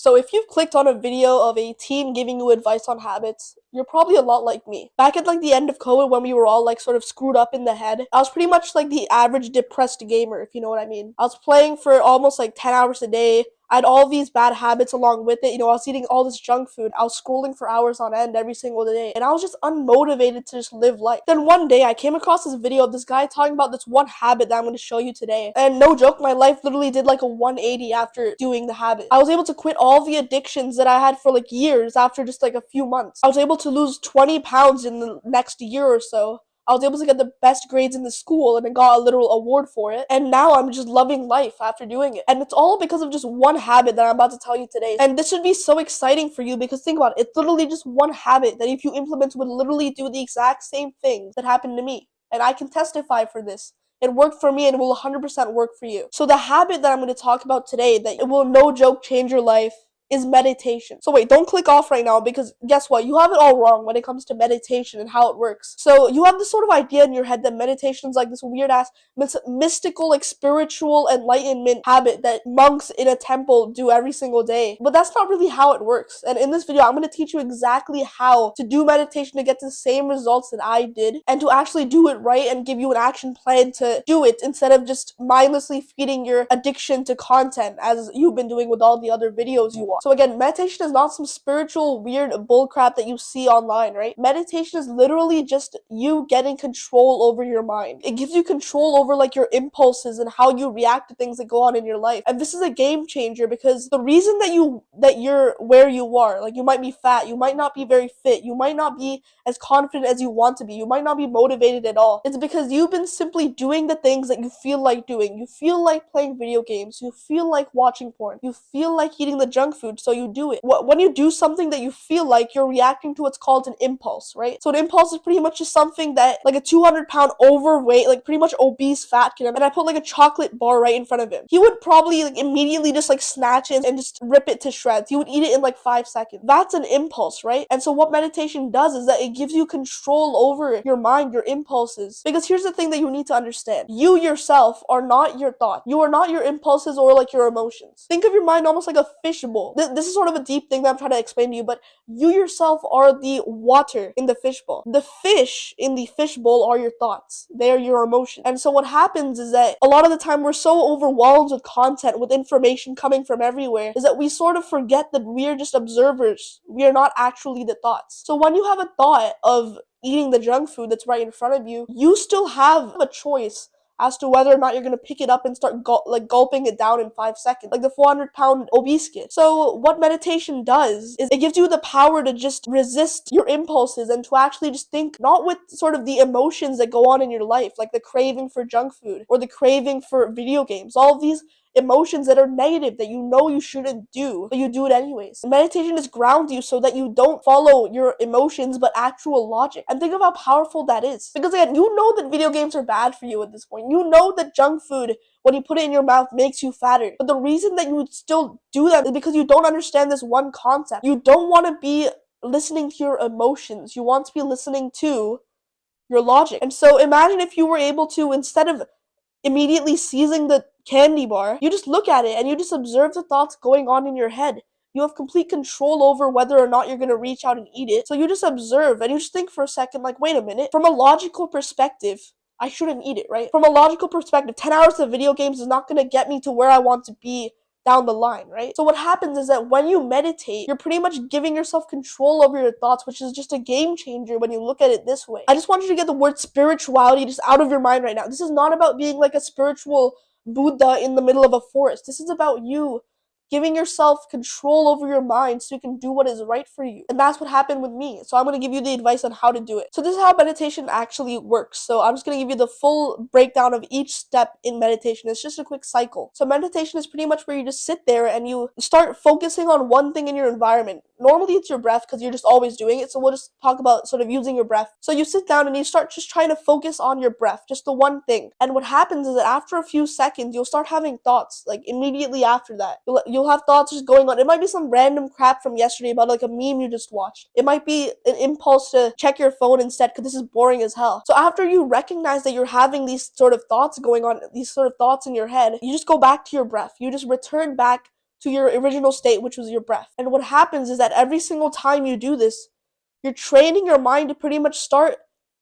So if you've clicked on a video of a teen giving you advice on habits, you're probably a lot like me. Back at like the end of COVID when we were all like sort of screwed up in the head, I was pretty much like the average depressed gamer, if you know what I mean. I was playing for almost like 10 hours a day. I had all these bad habits along with it. I was eating all this junk food. I was scrolling for hours on end every single day. And I was just unmotivated to just live life. Then one day I came across this video of this guy talking about this one habit that I'm going to show you today. And no joke, my life literally did like a 180 after doing the habit. I was able to quit all the addictions that I had for like years after just like a few months. I was able to lose 20 pounds in the next year or so. I was able to get the best grades in the school and I got a literal award for it. And now I'm just loving life after doing it. And it's all because of just one habit that I'm about to tell you today. And this should be so exciting for you because think about it. It's literally just one habit that if you implement would literally do the exact same things that happened to me. And I can testify for this. It worked for me and it will 100% work for you. So the habit that I'm going to talk about today that it will no joke change your life is meditation. So wait, don't click off right now because guess what? You have it all wrong when it comes to meditation and how it works. So you have this sort of idea in your head that meditation is like this weird ass mystical, like spiritual enlightenment habit that monks in a temple do every single day. But that's not really how it works. And in this video, I'm going to teach you exactly how to do meditation to get the same results that I did and to actually do it right and give you an action plan to do it instead of just mindlessly feeding your addiction to content as you've been doing with all the other videos you watch. So again, meditation is not some spiritual weird bullcrap that you see online, right? Meditation is literally just you getting control over your mind. It gives you control over like your impulses and how you react to things that go on in your life. And this is a game changer because the reason that you're where you are, like you might be fat, you might not be very fit, you might not be as confident as you want to be, you might not be motivated at all. It's because you've been simply doing the things that you feel like doing. You feel like playing video games, you feel like watching porn, you feel like eating the junk food, so you do it. When you do something that you feel like, you're reacting to what's called an impulse, right? So an impulse is pretty much just something that like a 200-pound overweight, like pretty much obese fat kid, and I put like a chocolate bar right in front of him. He would probably like immediately just like snatch it and just rip it to shreds. He would eat it in like 5 seconds. That's an impulse, right? And so what meditation does is that it gives you control over your mind, your impulses. Because here's the thing that you need to understand. You yourself are not your thought. You are not your impulses or like your emotions. Think of your mind almost like a fishbowl. This is sort of a deep thing that I'm trying to explain to you, but you yourself are the water in the fishbowl. The fish in the fishbowl are your thoughts. They are your emotions. And so what happens is that a lot of the time we're so overwhelmed with content, with information coming from everywhere, is that we sort of forget that we're just observers. We are not actually the thoughts. So when you have a thought of eating the junk food that's right in front of you, you still have a choice as to whether or not you're going to pick it up and start gulping it down in 5 seconds, like the 400-pound obese kid. So what meditation does is it gives you the power to just resist your impulses and to actually just think not with sort of the emotions that go on in your life, like the craving for junk food or the craving for video games, all of these emotions that are negative that you know you shouldn't do, but you do it anyways. And meditation just grounds you so that you don't follow your emotions but actual logic. And think of how powerful that is. Because again, you know that video games are bad for you at this point. You know that junk food, when you put it in your mouth, makes you fatter. But the reason that you would still do that is because you don't understand this one concept. You don't want to be listening to your emotions. You want to be listening to your logic. And so imagine if you were able to, instead of immediately seizing the candy bar, you just look at it and you just observe the thoughts going on in your head. You have complete control over whether or not you're going to reach out and eat it. So you just observe and you just think for a second, like, wait a minute, from a logical perspective, I shouldn't eat it, right? From a logical perspective, 10 hours of video games is not going to get me to where I want to be down the line, right? So what happens is that when you meditate, you're pretty much giving yourself control over your thoughts, which is just a game changer when you look at it this way. I just want you to get the word spirituality just out of your mind right now. This is not about being like a spiritual Buddha in the middle of a forest. This is about you giving yourself control over your mind so you can do what is right for you. And that's what happened with me. So I'm going to give you the advice on how to do it. So this is how meditation actually works. So I'm just going to give you the full breakdown of each step in meditation. It's just a quick cycle. So meditation is pretty much where you just sit there and you start focusing on one thing in your environment. Normally it's your breath because you're just always doing it. So we'll just talk about sort of using your breath. So you sit down and you start just trying to focus on your breath, just the one thing. And what happens is that after a few seconds, you'll start having thoughts, like immediately after that. You'll have thoughts just going on. It might be some random crap from yesterday about like a meme you just watched. It might be an impulse to check your phone instead because this is boring as hell. So after you recognize that you're having these sort of thoughts going on, these sort of thoughts in your head, you just go back to your breath. You just return back to your original state, which was your breath. And what happens is that every single time you do this, you're training your mind to pretty much start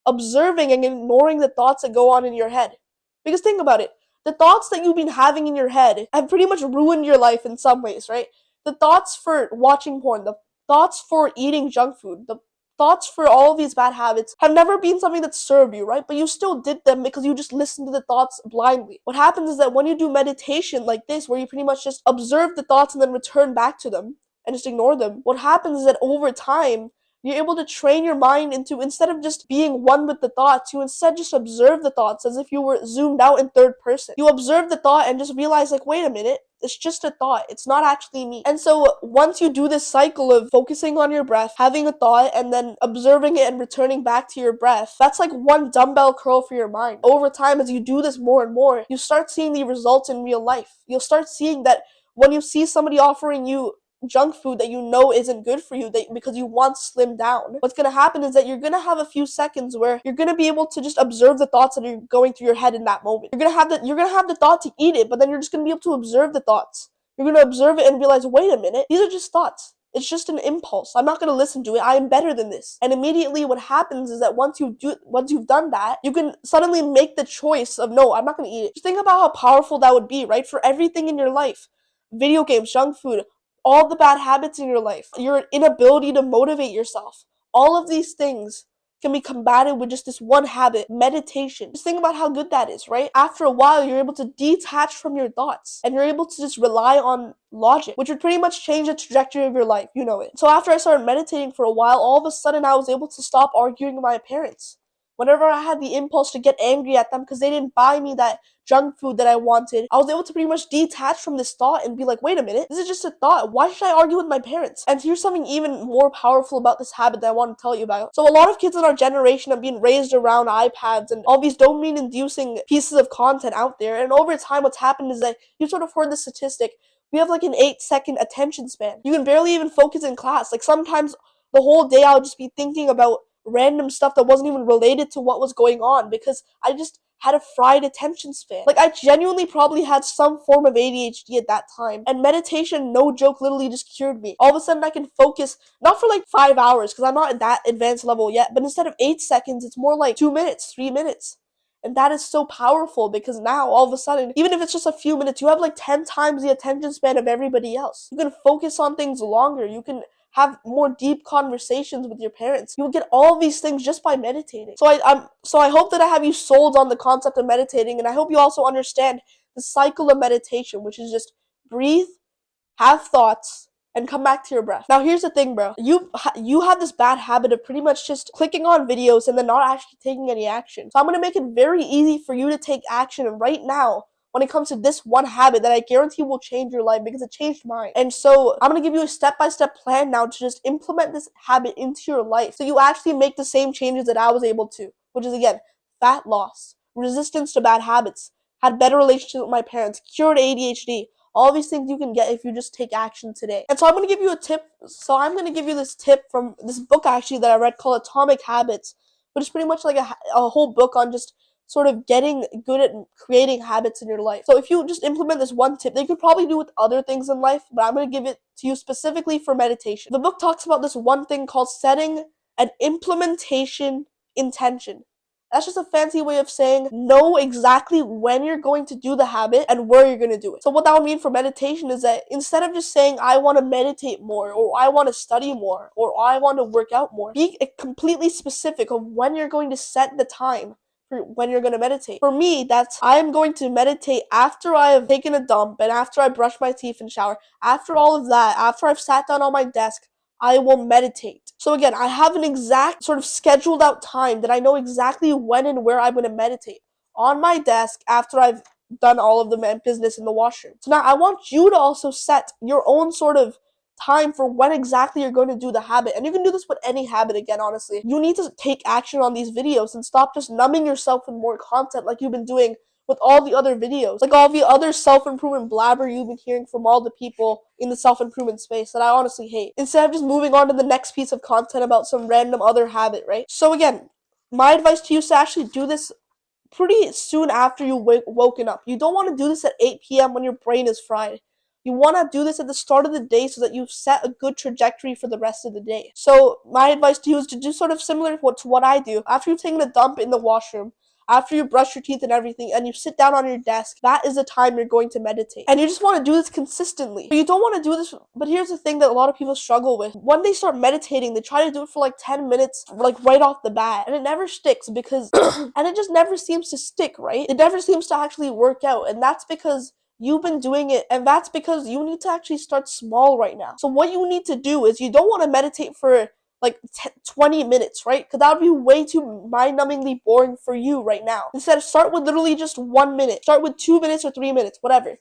observing and ignoring the thoughts that go on in your head. Because think about it, the thoughts that you've been having in your head have pretty much ruined your life in some ways, right? The thoughts for watching porn, the thoughts for eating junk food, the thoughts for all of these bad habits have never been something that served you, right? But you still did them because you just listened to the thoughts blindly. What happens is that when you do meditation like this, where you pretty much just observe the thoughts and then return back to them and just ignore them, what happens is that over time, you're able to train your mind into, instead of just being one with the thoughts, you instead just observe the thoughts as if you were zoomed out in third person. You observe the thought and just realize, like, wait a minute, it's just a thought. It's not actually me. And so once you do this cycle of focusing on your breath, having a thought, and then observing it and returning back to your breath, that's like one dumbbell curl for your mind. Over time, as you do this more and more, you start seeing the results in real life. You'll start seeing that when you see somebody offering you junk food that you know isn't good for you, because you want to slim down, what's going to happen is that you're going to have a few seconds where you're going to be able to just observe the thoughts that are going through your head in that moment. You're going to have the thought to eat it, but then you're just going to be able to observe the thoughts. You're going to observe it and realize, wait a minute, these are just thoughts. It's just an impulse. I'm not going to listen to it. I am better than this. And immediately what happens is that once you've done that, you can suddenly make the choice of, no, I'm not going to eat it. Just think about how powerful that would be, right? For everything in your life. Video games, junk food, all the bad habits in your life, your inability to motivate yourself, all of these things can be combated with just this one habit, meditation. Just think about how good that is, right? After a while, you're able to detach from your thoughts and you're able to just rely on logic, which would pretty much change the trajectory of your life. You know it. So after I started meditating for a while, all of a sudden I was able to stop arguing with my parents. Whenever I had the impulse to get angry at them because they didn't buy me that junk food that I wanted, I was able to pretty much detach from this thought and be like, wait a minute, this is just a thought. Why should I argue with my parents? And here's something even more powerful about this habit that I want to tell you about. So a lot of kids in our generation have been raised around iPads and all these dopamine-inducing pieces of content out there. And over time, what's happened is that you sort of heard the statistic. We have like an 8-second attention span. You can barely even focus in class. Like sometimes the whole day I'll just be thinking about random stuff that wasn't even related to what was going on because I just had a fried attention span. Like I genuinely probably had some form of ADHD at that time, and meditation, no joke, literally just cured me. All of a sudden I can focus not for like 5 hours because I'm not at that advanced level yet, but instead of 8 seconds it's more like 2 minutes, 3 minutes. And that is so powerful because now all of a sudden, even if it's just a few minutes, you have like 10 times the attention span of everybody else. You can focus on things longer. You can have more deep conversations with your parents. You will get all these things just by meditating. So I hope that I have you sold on the concept of meditating, and I hope you also understand the cycle of meditation, which is just breathe, have thoughts, and come back to your breath. Now here's the thing, bro. You have this bad habit of pretty much just clicking on videos and then not actually taking any action. So I'm gonna make it very easy for you to take action right now when it comes to this one habit that I guarantee will change your life because it changed mine. And so I'm going to give you a step-by-step plan now to just implement this habit into your life so you actually make the same changes that I was able to, which is, again, fat loss, resistance to bad habits, had better relationships with my parents, cured ADHD, all these things you can get if you just take action today. And so I'm going to give you a tip. So I'm going to give you this tip from this book actually that I read called Atomic Habits, which is pretty much like a whole book on just sort of getting good at creating habits in your life. So if you just implement this one tip, you could probably do with other things in life, but I'm going to give it to you specifically for meditation. The book talks about this one thing called setting an implementation intention. That's just a fancy way of saying know exactly when you're going to do the habit and where you're going to do it. So what that would mean for meditation is that instead of just saying I want to meditate more, or I want to study more, or I want to work out more, be completely specific of when you're going to set the time for when you're going to meditate. For me, that's I'm going to meditate after I have taken a dump and after I brush my teeth and shower. After all of that, after I've sat down on my desk, I will meditate. So again, I have an exact sort of scheduled out time that I know exactly when and where I'm going to meditate. On my desk after I've done all of the business in the washroom. So now I want you to also set your own sort of time for when exactly you're going to do the habit. And you can do this with any habit again, honestly. You need to take action on these videos and stop just numbing yourself with more content like you've been doing with all the other videos. Like all the other self-improvement blabber you've been hearing from all the people in the self-improvement space that I honestly hate. Instead of just moving on to the next piece of content about some random other habit, right? So again, my advice to you is to actually do this pretty soon after you woken up. You don't want to do this at 8 p.m. when your brain is fried. You want to do this at the start of the day so that you set a good trajectory for the rest of the day. So my advice to you is to do sort of similar to what I do. After you've taken a dump in the washroom, after you brush your teeth and everything, and you sit down on your desk, that is the time you're going to meditate. And you just want to do this consistently. But you don't want to do this, but here's the thing that a lot of people struggle with. When they start meditating, they try to do it for like 10 minutes, like right off the bat, and it never sticks because, and it just never seems to stick, right? It never seems to actually work out, and that's because you've been doing it, and that's because you need to actually start small right now. So what you need to do is you don't want to meditate for like 20 minutes, right? Because that would be way too mind-numbingly boring for you right now. Instead, start with literally just 1 minute. Start with 2 minutes or 3 minutes, whatever.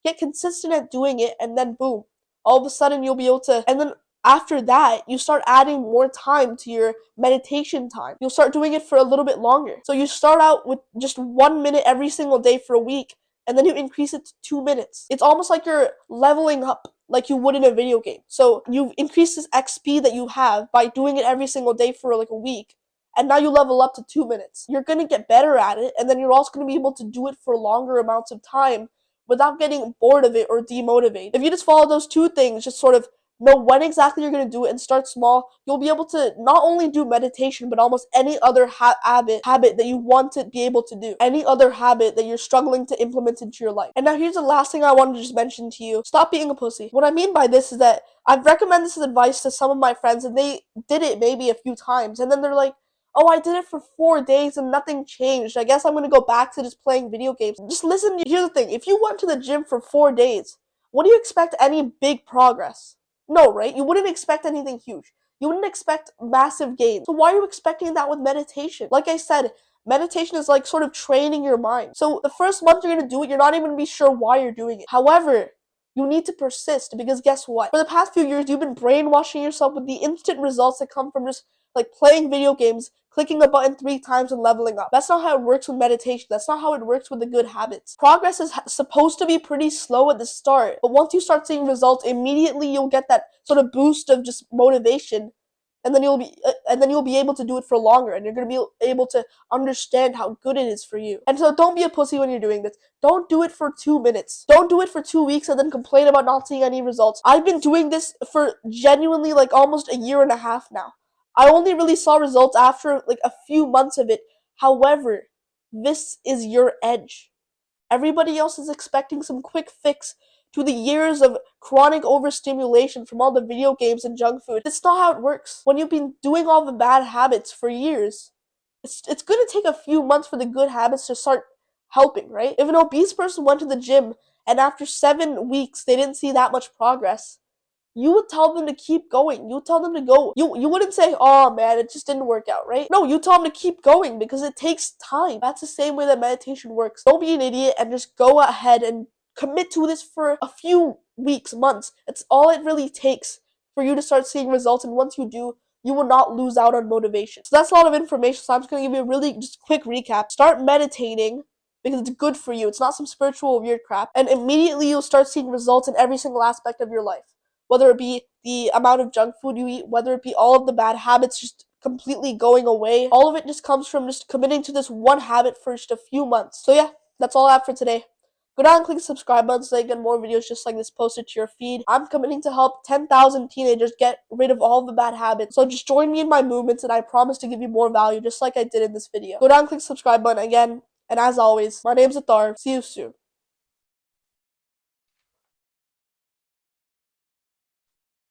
Get consistent at doing it, and then boom. All of a sudden, you'll be able to, and then after that, you start adding more time to your meditation time. You'll start doing it for a little bit longer. So you start out with just 1 minute every single day for a week, and then you increase it to 2 minutes. It's almost like you're leveling up like you would in a video game. So you increase this XP that you have by doing it every single day for like a week, and now you level up to 2 minutes. You're going to get better at it, and then you're also going to be able to do it for longer amounts of time without getting bored of it or demotivated. If you just follow those two things, just sort of know when exactly you're going to do it and start small, you'll be able to not only do meditation, but almost any other habit that you want to be able to do. Any other habit that you're struggling to implement into your life. And now here's the last thing I wanted to just mention to you. Stop being a pussy. What I mean by this is that I've recommended this advice to some of my friends, and they did it maybe a few times, and then they're like, oh, I did it for 4 days and nothing changed. I guess I'm going to go back to just playing video games. Just listen, here's the thing. If you went to the gym for 4 days, what do you expect any big progress? No, right? You wouldn't expect anything huge. You wouldn't expect massive gains. So why are you expecting that with meditation? Like I said, meditation is like sort of training your mind. So the first month you're going to do it, you're not even going to be sure why you're doing it. However, you need to persist, because guess what? For the past few years, you've been brainwashing yourself with the instant results that come from just like playing video games, clicking a button 3 times and leveling up. That's not how it works with meditation. That's not how it works with the good habits. Progress is supposed to be pretty slow at the start, but once you start seeing results, immediately you'll get that sort of boost of just motivation, and then you'll be able to do it for longer, and you're going to be able to understand how good it is for you. And so don't be a pussy when you're doing this. Don't do it for 2 minutes. Don't do it for 2 weeks and then complain about not seeing any results. I've been doing this for genuinely like almost a year and a half now. I only really saw results after like a few months of it. However, this is your edge. Everybody else is expecting some quick fix to the years of chronic overstimulation from all the video games and junk food. It's not how it works. When you've been doing all the bad habits for years, it's going to take a few months for the good habits to start helping, right? If an obese person went to the gym and after 7 weeks they didn't see that much progress, you would tell them to keep going. You would tell them to go. You wouldn't say, oh man, it just didn't work out, right? No, you tell them to keep going because it takes time. That's the same way that meditation works. Don't be an idiot and just go ahead and commit to this for a few weeks, months. It's all it really takes for you to start seeing results, and once you do, you will not lose out on motivation. So that's a lot of information, so I'm just going to give you a really just quick recap. Start meditating because it's good for you. It's not some spiritual weird crap, and immediately you'll start seeing results in every single aspect of your life. Whether it be the amount of junk food you eat, whether it be all of the bad habits just completely going away, all of it just comes from just committing to this one habit for just a few months. So yeah, that's all I have for today. Go down and click the subscribe button so you get more videos just like this posted to your feed. I'm committing to help 10,000 teenagers get rid of all the bad habits. So just join me in my movements, and I promise to give you more value just like I did in this video. Go down and click the subscribe button again. And as always, my name's Atharv. See you soon.